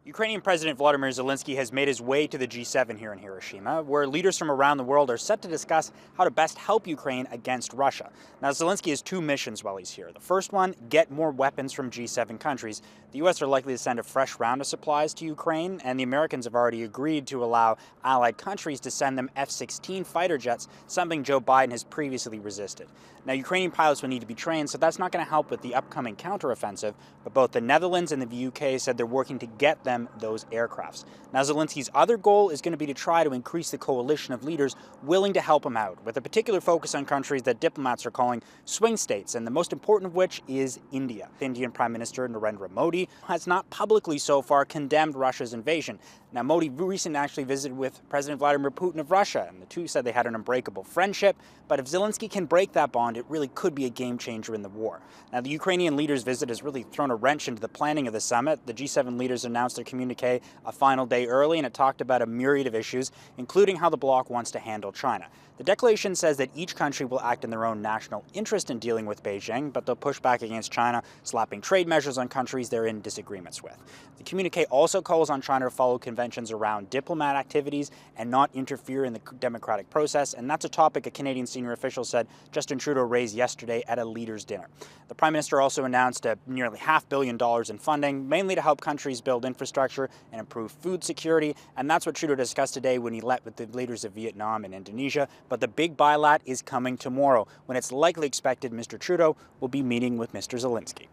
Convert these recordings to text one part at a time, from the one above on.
Ukrainian President Volodymyr Zelenskyy has made his way to the G7 here in Hiroshima, where leaders from around the world are set to discuss how to best help Ukraine against Russia. Now, Zelenskyy has two missions while he's here. The first one, get more weapons from G7 countries. The U.S. are likely to send a fresh round of supplies to Ukraine, and the Americans have already agreed to allow allied countries to send them F-16 fighter jets, something Joe Biden has previously resisted. Now, Ukrainian pilots will need to be trained, so that's not going to help with the upcoming counteroffensive, but both the Netherlands and the UK said they're working to get them those aircrafts. Now, Zelensky's other goal is going to be to try to increase the coalition of leaders willing to help him out, with a particular focus on countries that diplomats are calling swing states, and the most important of which is India. Indian Prime Minister Narendra Modi has not publicly so far condemned Russia's invasion. Now, Modi recently actually visited with President Vladimir Putin of Russia, and the two said they had an unbreakable friendship, but if Zelenskyy can break that bond, it really could be a game changer in the war. Now, the Ukrainian leaders' visit has really thrown a wrench into the planning of the summit. The G7 leaders announced their communique a final day early, and it talked about a myriad of issues, including how the bloc wants to handle China. The declaration says that each country will act in their own national interest in dealing with Beijing, but they'll push back against China, slapping trade measures on countries they're in disagreements with. The communique also calls on China to follow conventions around diplomat activities and not interfere in the democratic process, and that's a topic a Canadian senior official said Justin Trudeau raised yesterday at a leaders' dinner. The Prime Minister also announced nearly $500 million in funding, mainly to help countries build infrastructure and improve food security, and that's what Trudeau discussed today when he met with the leaders of Vietnam and Indonesia. But the big bilat is coming tomorrow, when it's likely expected Mr. Trudeau will be meeting with Mr. Zelenskyy.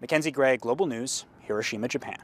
Mackenzie, Global News, Hiroshima, Japan.